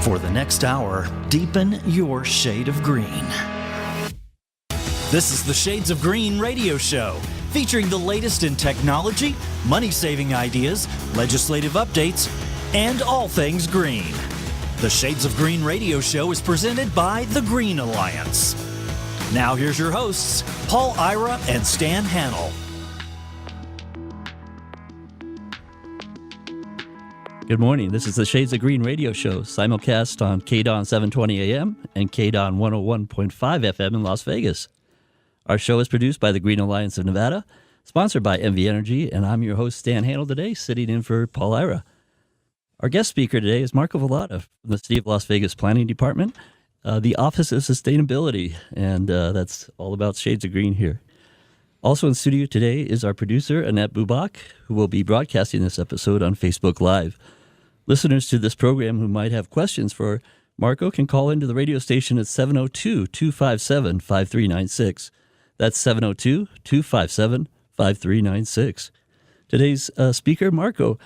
For the next hour, deepen your shade of green. This is the Shades of Green radio show, featuring the latest in technology, money-saving ideas, legislative updates, and all things green. The Shades of Green radio show is presented by the Green Alliance. Now here's your hosts, Paul Ira and Stan Hannell. Good morning. This is the Shades of Green radio show, simulcast on KDON 720 AM and KDON 101.5 FM in Las Vegas. Our show is produced by the Green Alliance of Nevada, sponsored by MV Energy, and I'm your host, Stan Hannell, today, sitting in for Paul Ira. Our guest speaker today is Marco Velotta from the City of Las Vegas Planning Department, the Office of Sustainability, and that's all about Shades of Green here. Also in studio today is our producer, Annette Bubak, who will be broadcasting this episode on Facebook Live. Listeners to this program who might have questions for Marco can call into the radio station at 702-257-5396. That's 702-257-5396. Today's speaker, Marco,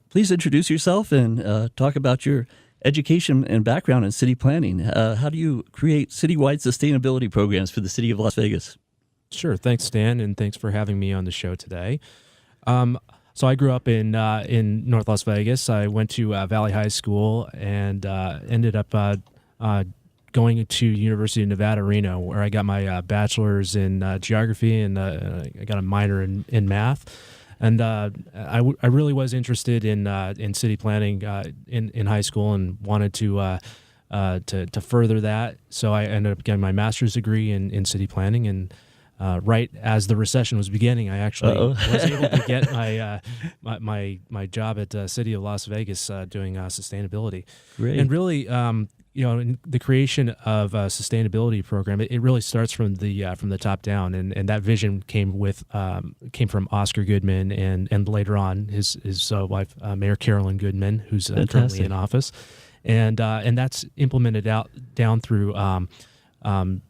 please introduce yourself and talk about your education and background in city planning. How do you create citywide sustainability programs for the city of Las Vegas? Sure. Thanks, Stan, and thanks for having me on the show today. So I grew up in North Las Vegas. I went to Valley High School and ended up going to University of Nevada, Reno, where I got my bachelor's in geography and I got a minor in math. And I really was interested in city planning in high school and wanted to further that. So I ended up getting my master's degree in city planning, and right as the recession was beginning, I actually was able to get my job at City of Las Vegas doing sustainability. Great. And really, in the creation of a sustainability program, it really starts from the top down, and that vision came from Oscar Goodman and later on his wife, Mayor Carolyn Goodman, who's currently in office, and that's implemented down through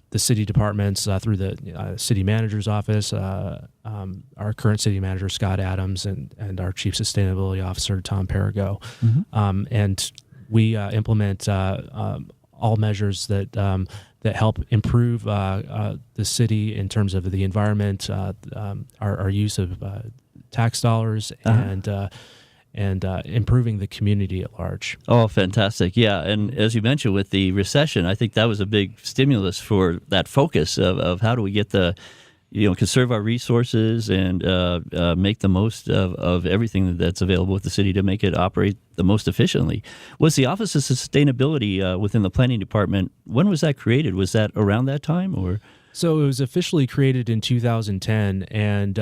the city departments, through the city manager's office, our current city manager, Scott Adams, and our chief sustainability officer, Tom Perigo. Mm-hmm. And we implement all measures that help improve the city in terms of the environment, our use of tax dollars, and improving the community at large. Oh, fantastic. Yeah, and as you mentioned, with the recession, I think that was a big stimulus for that focus of how do we get conserve our resources and make the most of everything that's available with the city to make it operate the most efficiently. Was the Office of Sustainability within the Planning Department, when was that created? Was that around that time, or? So it was officially created in 2010, and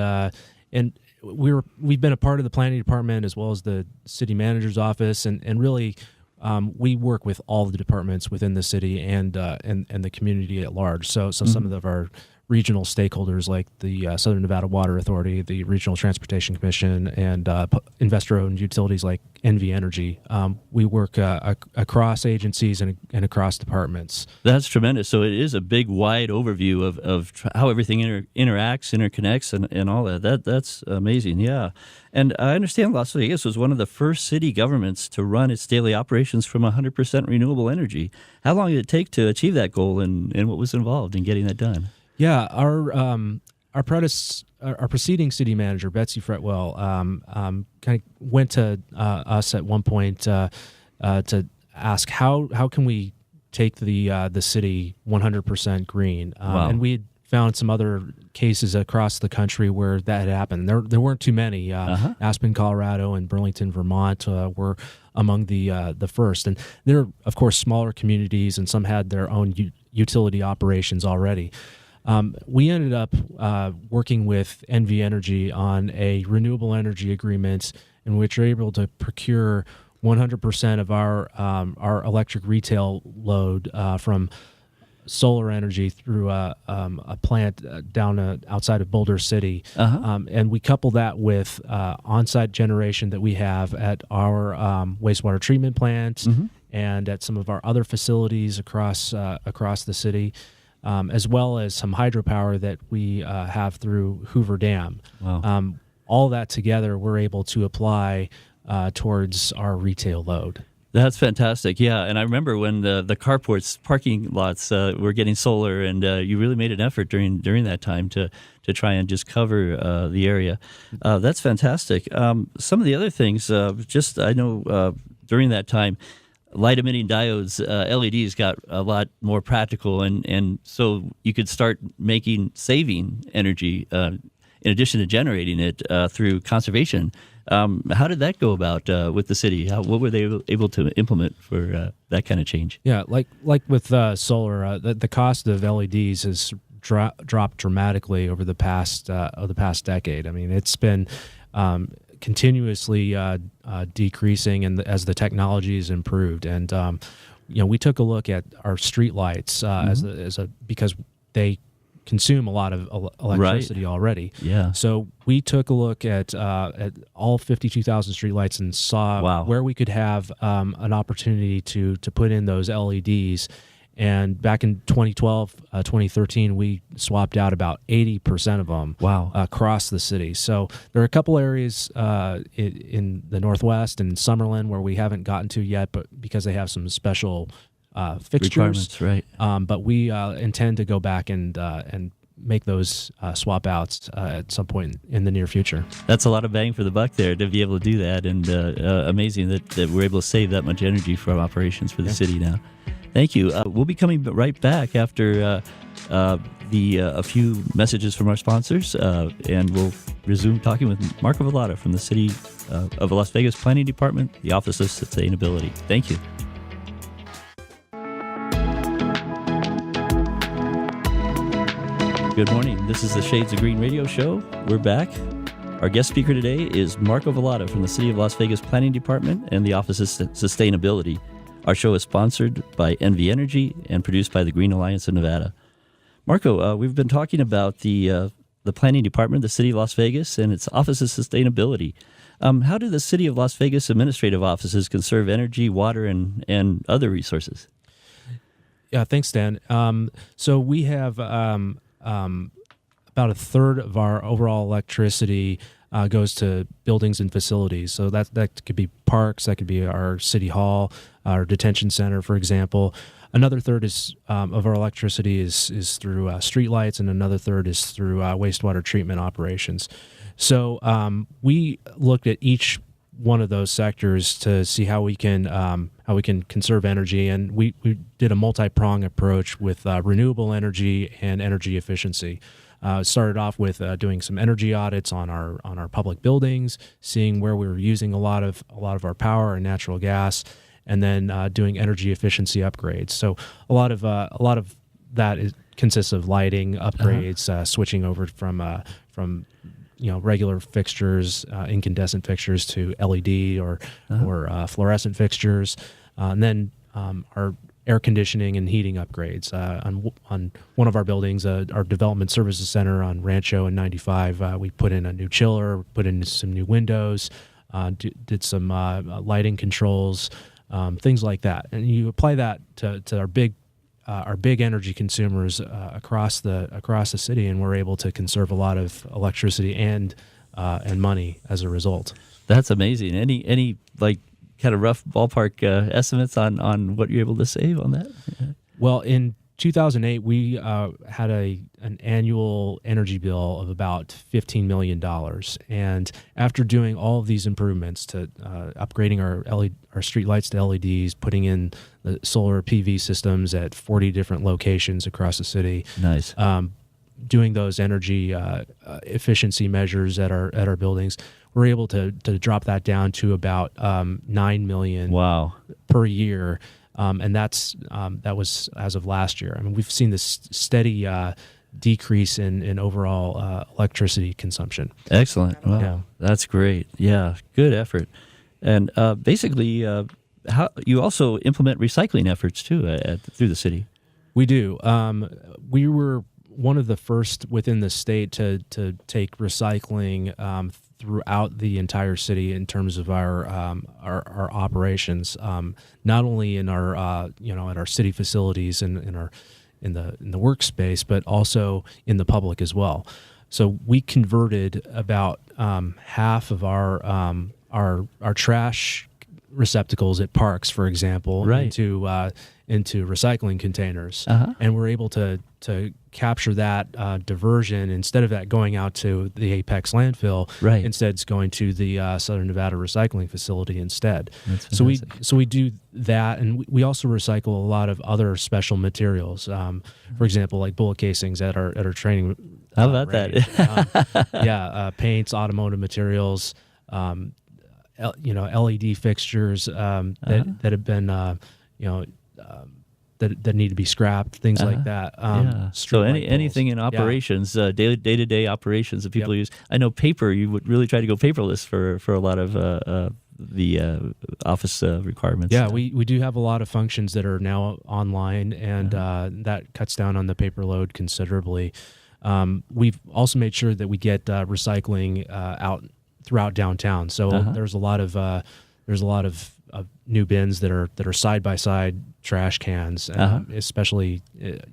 we've been a part of the planning department as well as the city manager's office, and really we work with all the departments within the city and the community at large. So mm-hmm. Some of our regional stakeholders like the Southern Nevada Water Authority, the Regional Transportation Commission, and investor-owned utilities like NV Energy. We work across agencies and across departments. That's tremendous. So it is a big, wide overview of how everything interacts, interconnects, and all that. That's amazing, yeah. And I understand Las Vegas was one of the first city governments to run its daily operations from 100% renewable energy. How long did it take to achieve that goal, and what was involved in getting that done? Yeah, our preceding city manager, Betsy Fretwell, kind of went to us at one point to ask how can we take the city 100% green, wow. And we had found some other cases across the country where that had happened. There weren't too many. Aspen, Colorado, and Burlington, Vermont were among the first, and they're of course smaller communities, and some had their own utility operations already. We ended up working with NV Energy on a renewable energy agreement in which we're able to procure 100% of our electric retail load from solar energy through a plant down outside of Boulder City. And we couple that with on-site generation that we have at our wastewater treatment plant mm-hmm. and at some of our other facilities across the city. As well as some hydropower that we have through Hoover Dam. Wow. All that together, we're able to apply towards our retail load. That's fantastic. Yeah, and I remember when the carports, parking lots were getting solar, and you really made an effort during that time to try and just cover the area. That's fantastic. Some of the other things, I know during that time, light emitting diodes, LEDs got a lot more practical, and so you could start saving energy in addition to generating it through conservation. How did that go about with the city? What were they able to implement for that kind of change? Yeah, like with solar, the cost of LEDs has dropped dramatically over the past decade. I mean, it's been continuously decreasing, and as the technology has improved, and we took a look at our street lights because they consume a lot of electricity already. Yeah. So we took a look at all 52,000 streetlights and saw where we could have an opportunity to put in those LEDs. And back in 2012, 2013, we swapped out about 80% of them across the city. So there are a couple areas in the Northwest and Summerlin where we haven't gotten to yet, but because they have some special fixtures, right? But we intend to go back and make those swap outs at some point in the near future. That's a lot of bang for the buck there to be able to do that, and amazing that we're able to save that much energy from operations for the city now. Thank you. We'll be coming right back after a few messages from our sponsors, and we'll resume talking with Marco Velotta from the City of Las Vegas Planning Department, the Office of Sustainability. Thank you. Good morning. This is the Shades of Green radio show. We're back. Our guest speaker today is Marco Velotta from the City of Las Vegas Planning Department and the Office of Sustainability. Our show is sponsored by NV Energy and produced by the Green Alliance of Nevada. Marco, we've been talking about the Planning Department, the City of Las Vegas, and its Office of Sustainability. How do the City of Las Vegas administrative offices conserve energy, water, and other resources? Yeah, thanks, Dan. So we have about a third of our overall electricity goes to buildings and facilities. So that could be parks, that could be our city hall, our detention center, for example. Another third of our electricity is through streetlights, and another third is through wastewater treatment operations. So we looked at each one of those sectors to see how we can conserve energy, and we did a multi-prong approach with renewable energy and energy efficiency. Started off with doing some energy audits on our public buildings, seeing where we were using a lot of our power and natural gas, and then doing energy efficiency upgrades. So a lot of that consists of lighting upgrades, switching over from regular fixtures, incandescent fixtures, to LED or fluorescent fixtures, and then our air conditioning and heating upgrades. On one of our buildings, our Development Services Center on Rancho and 95, we put in a new chiller, put in some new windows, did some lighting controls, things like that. And you apply that to our big energy consumers across the city, and we're able to conserve a lot of electricity and money as a result. That's amazing. Any kind of rough ballpark estimates on what you're able to save on that? Well, in 2008, we had an annual energy bill of about $15 million. And after doing all of these improvements to upgrading our street lights to LEDs, putting in the solar PV systems at 40 different locations across the city, nice. Doing those energy efficiency measures at our buildings, we're able to drop that down to about $9 million per year. And that was as of last year. I mean, we've seen this steady decrease in overall electricity consumption. Excellent. Wow. Yeah. That's great. Yeah, good effort. And basically, how you also implement recycling efforts too through the city. We do. We were one of the first within the state to take recycling throughout the entire city in terms of our operations, not only in our at our city facilities and in the workspace, but also in the public as well. So we converted about half of our trash receptacles at parks, for example, Right. into recycling containers, and we're able to capture that diversion instead of that going out to the Apex landfill. Right. Instead, it's going to the Southern Nevada recycling facility instead. That's So fantastic. we do that, and we also recycle a lot of other special materials. For example, like bullet casings at our training. How about range. that? Paints, automotive materials. LED fixtures that have been that need to be scrapped, things like that. So street light anything poles. in operations, day-to-day operations that people use. I know paper. You would really try to go paperless for a lot of the office requirements. Yeah, we do have a lot of functions that are now online, and that cuts down on the paper load considerably. We've also made sure that we get recycling out throughout downtown. So there's a lot of new bins that are side by side trash cans, especially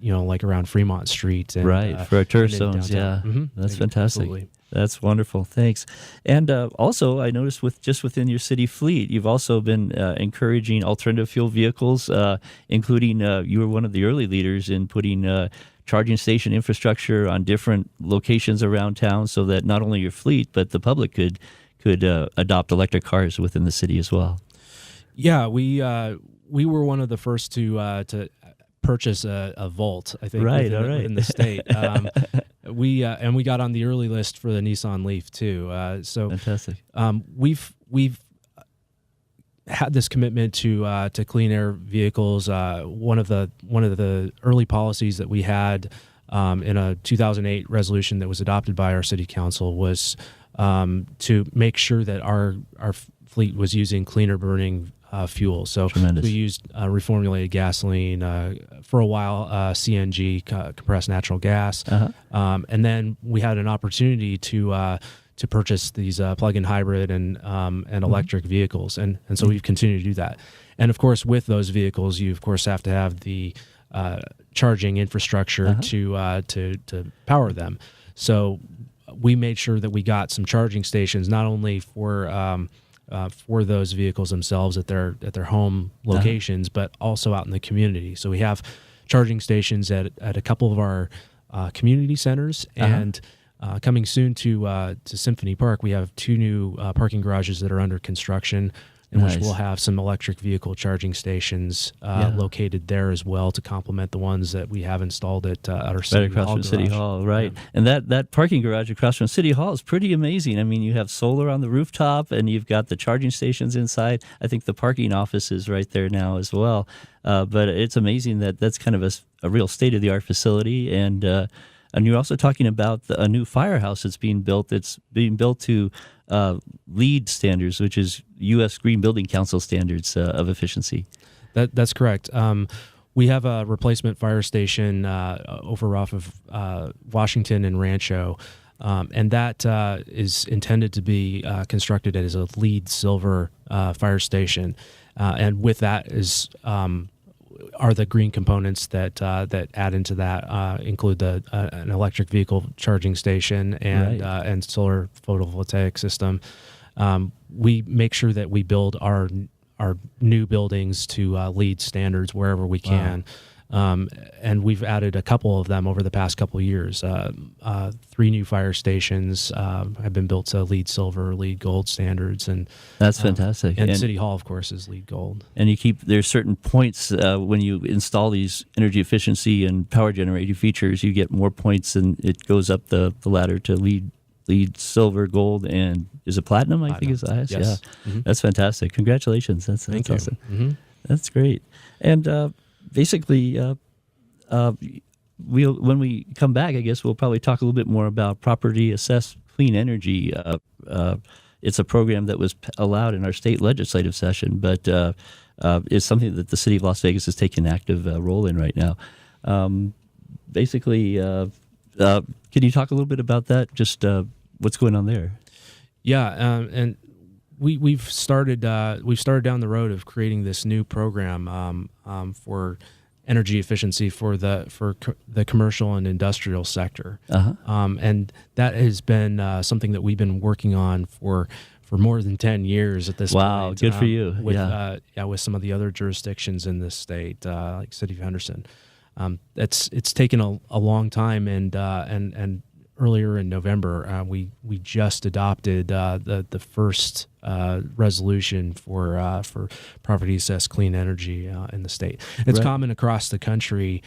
like around Fremont Street. And, right, for our tourist and in zones. downtown. Yeah, that's fantastic. Absolutely. That's wonderful. Thanks. And also, I noticed within your city fleet, you've also been encouraging alternative fuel vehicles, including you were one of the early leaders in putting charging station infrastructure on different locations around town, so that not only your fleet but the public could adopt electric cars within the city as well. Yeah, we were one of the first to purchase a Volt, I think, within the state. We got on the early list for the Nissan Leaf too. So fantastic. We've had this commitment to clean air vehicles. One of the early policies that we had in a 2008 resolution that was adopted by our city council was to make sure that our fleet was using cleaner burning fuel. So Tremendous. we used reformulated gasoline, for a while CNG, compressed natural gas, and then we had an opportunity to purchase these plug-in hybrid and electric vehicles, and so we've continued to do that. And of course, with those vehicles, you of course have to have the charging infrastructure to power them. So we made sure that we got some charging stations, not only for those vehicles themselves at their home locations, but also out in the community. So we have charging stations at a couple of our community centers, and coming soon to Symphony Park, we have 2 new parking garages that are under construction, in which we'll have some electric vehicle charging stations located there as well to complement the ones that we have installed at our City Right across Hall from City garage. Hall, right. Yeah. And that parking garage across from City Hall is pretty amazing. I mean, you have solar on the rooftop, and you've got the charging stations inside. I think the parking office is right there now as well. But it's amazing that's kind of a real state-of-the-art facility. And you're also talking about a new firehouse that's being built. It's being built to LEED standards, which is U.S. Green Building Council standards of efficiency. That's correct. We have a replacement fire station over off of Washington and Rancho, and that is intended to be constructed as a LEED silver fire station. And with that are the green components that add into that, include an electric vehicle charging station and solar photovoltaic system. We make sure that we build our new buildings to LEED standards wherever we can. And we've added a couple of them over the past couple of years. 3 new fire stations have been built to LEED silver, LEED gold standards, and that's fantastic. And City Hall, of course, is LEED gold. And there's certain points when you install these energy efficiency and power generating features, you get more points, and it goes up the ladder to LEED silver, gold, and is it platinum? I think is the highest. Yes. Yeah, that's fantastic. Congratulations. That's Thank you. awesome. Mm-hmm. That's great. And basically, when we come back, I guess we'll probably talk a little bit more about property assessed clean energy. It's a program that was allowed in our state legislative session, but is something that the city of Las Vegas is taking an active role in right now. Basically, can you talk a little bit about that? Just what's going on there? Yeah, and we've started down the road of creating this new program for energy efficiency for the commercial and industrial sector, and that has been something that we've been working on for more than 10 years at this point. Wow, good for you. With some of the other jurisdictions in this state, like City of Henderson. It's taken a long time, and earlier in November, we just adopted the first resolution for property assessed clean energy in the state. It's common across the country,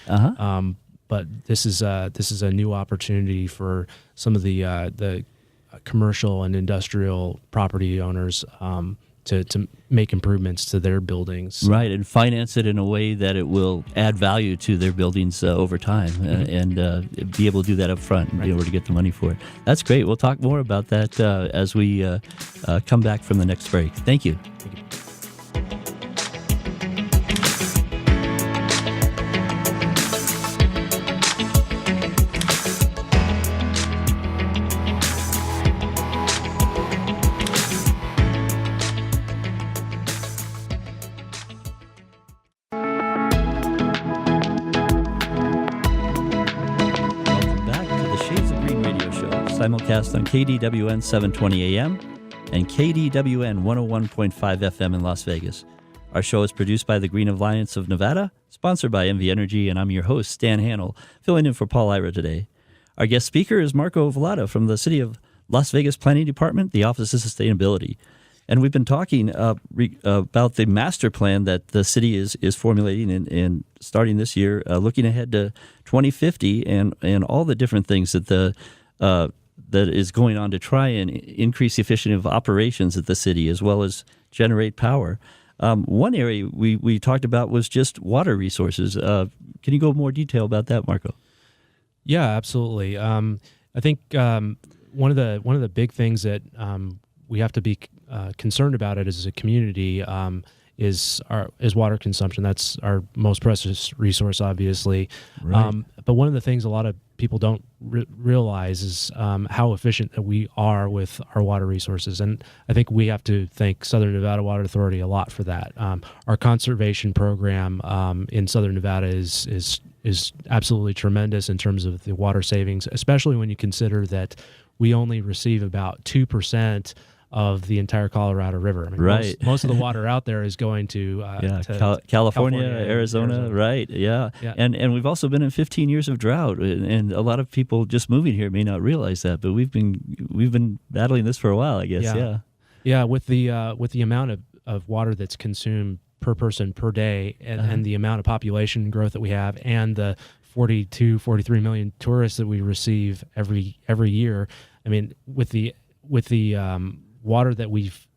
but this is a new opportunity for some of the commercial and industrial property owners to make improvements to their buildings. Right, and finance it in a way that it will add value to their buildings over time, and be able to do that up front and be able to get the money for it. That's great. We'll talk more about that as we come back from the next break. Thank you. Thank you. Simulcast on KDWN 720 AM and KDWN 101.5 FM in Las Vegas. Our show is produced by the Green Alliance of Nevada, sponsored by MV Energy, and I'm your host, Stan Hannell, filling in for Paul Ira today. Our guest speaker is Marco Velotta from the City of Las Vegas Planning Department, the Office of Sustainability. And we've been talking about the master plan that the city is formulating and starting this year, looking ahead to 2050 and all the different things that that is going on to try and increase the efficiency of operations at the city as well as generate power. One area we talked about was just water resources. Can you go more detail about that, Marco? Yeah, absolutely. I think one of the big things that we have to be concerned about it as a community is water consumption. That's our most precious resource, obviously. Right. But one of the things a lot of people don't realize is how efficient that we are with our water resources, and I think we have to thank Southern Nevada Water Authority a lot for that. Our conservation program in Southern Nevada is absolutely tremendous in terms of the water savings, especially when you consider that we only receive about 2% of the entire Colorado River. I mean, most of the water out there is going to California, Arizona, right? Yeah. And we've also been in 15 years of drought, and a lot of people just moving here may not realize that, but we've been battling this for a while, I guess. Yeah. With the amount of water that's consumed per person per day, and the amount of population growth that we have, and the 43 million tourists that we receive every year. I mean, with the water that we've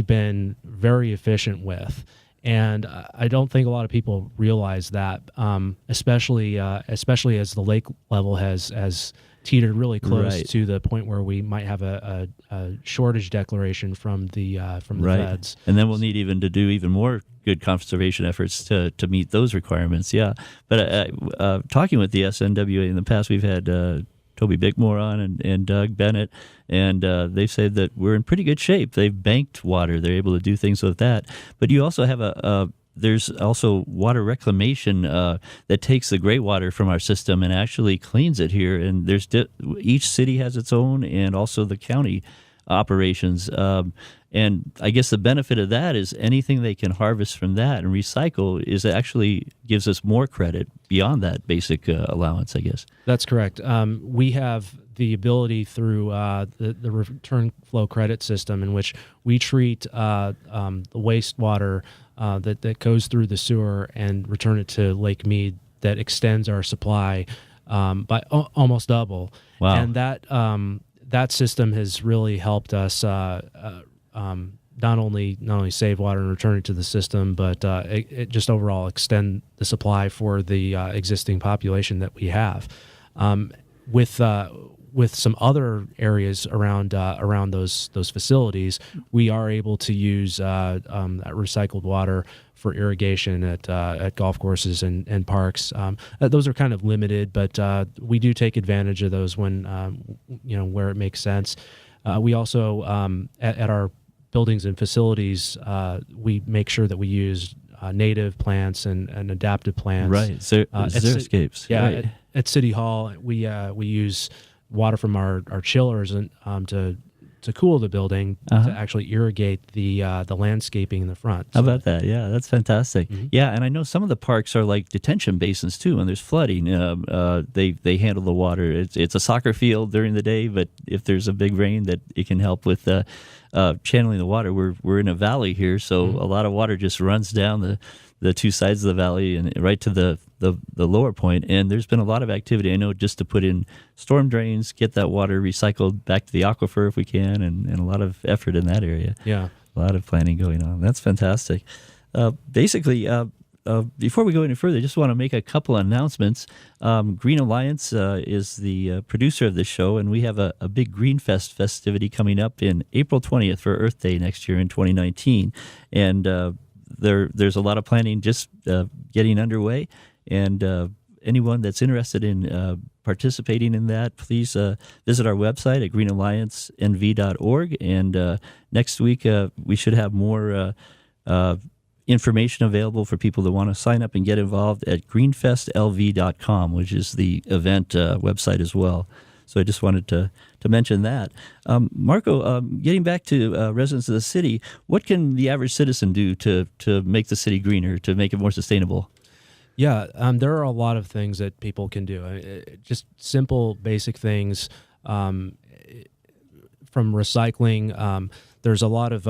been very efficient with, and I don't think a lot of people realize that, especially as the lake level has teetered really close to the point where we might have a shortage declaration from the feds, and then we'll need even to do even more good conservation efforts to meet those requirements. Yeah, but talking with the SNWA in the past, we've had Toby Bickmore on and Doug Bennett, and they said that we're in pretty good shape. They've banked water; they're able to do things with that. But you also have there's also water reclamation that takes the gray water from our system and actually cleans it here. And there's each city has its own, and also the county operations. And I guess the benefit of that is anything they can harvest from that and recycle is actually gives us more credit beyond that basic allowance, I guess. That's correct. We have the ability through the return flow credit system, in which we treat the wastewater that goes through the sewer and return it to Lake Mead, that extends our supply by almost double. Wow. And that system has really helped us not only save water and return it to the system, but it just overall extend the supply for the existing population that we have. With some other areas around those facilities, we are able to use that recycled water for irrigation at golf courses and parks. Those are kind of limited, but we do take advantage of those when where it makes sense. We also at our buildings and facilities, we make sure that we use native plants and adaptive plants. Right, xeriscapes. Yeah, right. At City Hall, we use water from our chillers and to to cool the building to actually irrigate the landscaping in the front. How about that? Yeah, that's fantastic. Mm-hmm. Yeah, and I know some of the parks are like detention basins too. When there's flooding, they handle the water. It's a soccer field during the day, but if there's a big rain, that it can help with channeling the water. We're in a valley here, so a lot of water just runs down the two sides of the valley and right to the lower point. And there's been a lot of activity, I know, just to put in storm drains, get that water recycled back to the aquifer if we can, and a lot of effort in that area. Yeah. A lot of planning going on. That's fantastic. Basically, before we go any further, I just want to make a couple of announcements. Green Alliance is the producer of this show, and we have a big Green Fest festivity coming up in April 20th for Earth Day next year in 2019. And there's a lot of planning just getting underway, and anyone that's interested in participating in that, please visit our website at greenalliancenv.org. And next week we should have more information available for people that want to sign up and get involved at greenfestlv.com, which is the event website as well. So I just wanted to mention that. Marco, getting back to residents of the city, what can the average citizen do to make the city greener, to make it more sustainable? Yeah, there are a lot of things that people can do. Just simple, basic things, from recycling. There's a lot of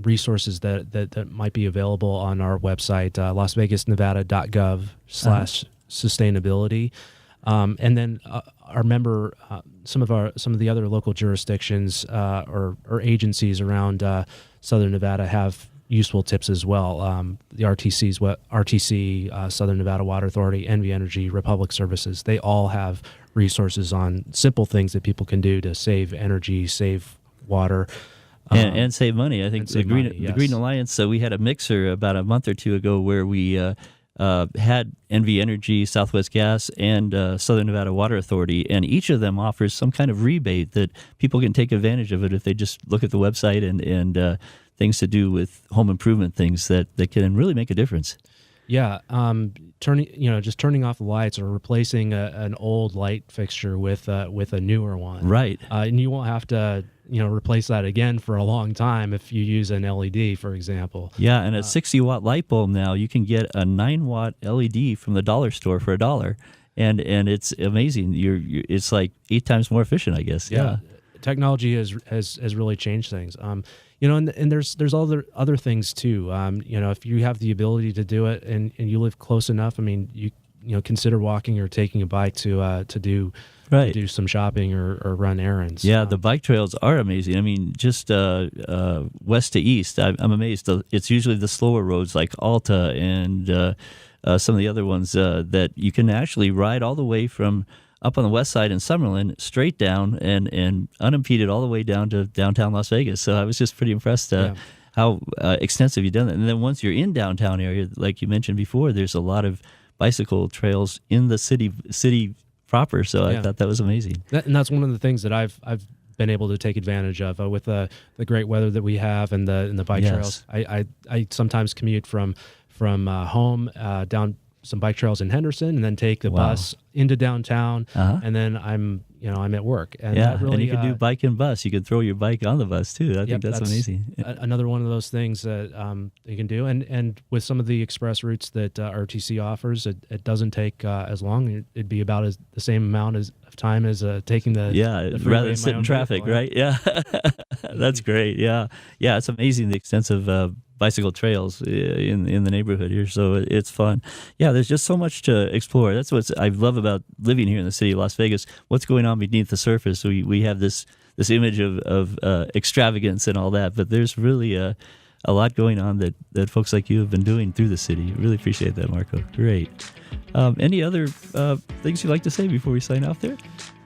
resources that might be available on our website, lasvegasnevada.gov/sustainability. And then some of the other local jurisdictions or agencies around Southern Nevada have useful tips as well. The RTC, Southern Nevada Water Authority, NV Energy, Republic Services, they all have resources on simple things that people can do to save energy, save water. And save money. I think the Green Alliance, we had a mixer about a month or two ago where we had NV Energy, Southwest Gas, and Southern Nevada Water Authority, and each of them offers some kind of rebate that people can take advantage of it if they just look at the website and things to do with home improvement things that can really make a difference. Yeah, turning off the lights or replacing an old light fixture with a newer one. Right, and you won't have to replace that again for a long time if you use an LED, for example. Yeah, and a 60-watt light bulb now, you can get a 9-watt LED from the dollar store for $1, and it's amazing. It's like 8 times more efficient, I guess. Yeah. Technology has really changed things. And there's other things too. If you have the ability to do it and you live close enough, I mean, you consider walking or taking a bike to do some shopping or run errands. Yeah, the bike trails are amazing. I mean, just west to east, I'm amazed. It's usually the slower roads like Alta and some of the other ones that you can actually ride all the way from up on the west side in Summerlin, straight down and unimpeded all the way down to downtown Las Vegas. So I was just pretty impressed how extensive you've done that. And then once you're in downtown area, like you mentioned before, there's a lot of bicycle trails in the city proper. So I thought that was amazing. And that's one of the things that I've been able to take advantage of with the great weather that we have and the bike trails. I sometimes commute from home down some bike trails in Henderson, and then take the bus into downtown, and then I'm at work. And and you can do bike and bus. You can throw your bike on the bus too. I think that's amazing. Another one of those things that you can do, and with some of the express routes that RTC offers, it doesn't take as long. It'd be about the same amount of time as taking the rather than sit in traffic, right? Yeah, that's great. Yeah, it's amazing the extensive bicycle trails in the neighborhood here, so it's fun. Yeah, there's just so much to explore. That's what I love about living here in the city of Las Vegas. What's going on beneath the surface? We have this image of extravagance and all that, but there's really a lot going on that folks like you have been doing through the city. Really appreciate that, Marco. Great. Any other things you'd like to say before we sign off there?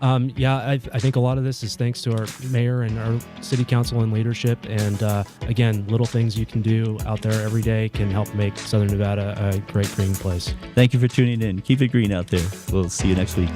I think a lot of this is thanks to our mayor and our city council and leadership. And again, little things you can do out there every day can help make Southern Nevada a great green place. Thank you for tuning in. Keep it green out there. We'll see you next week.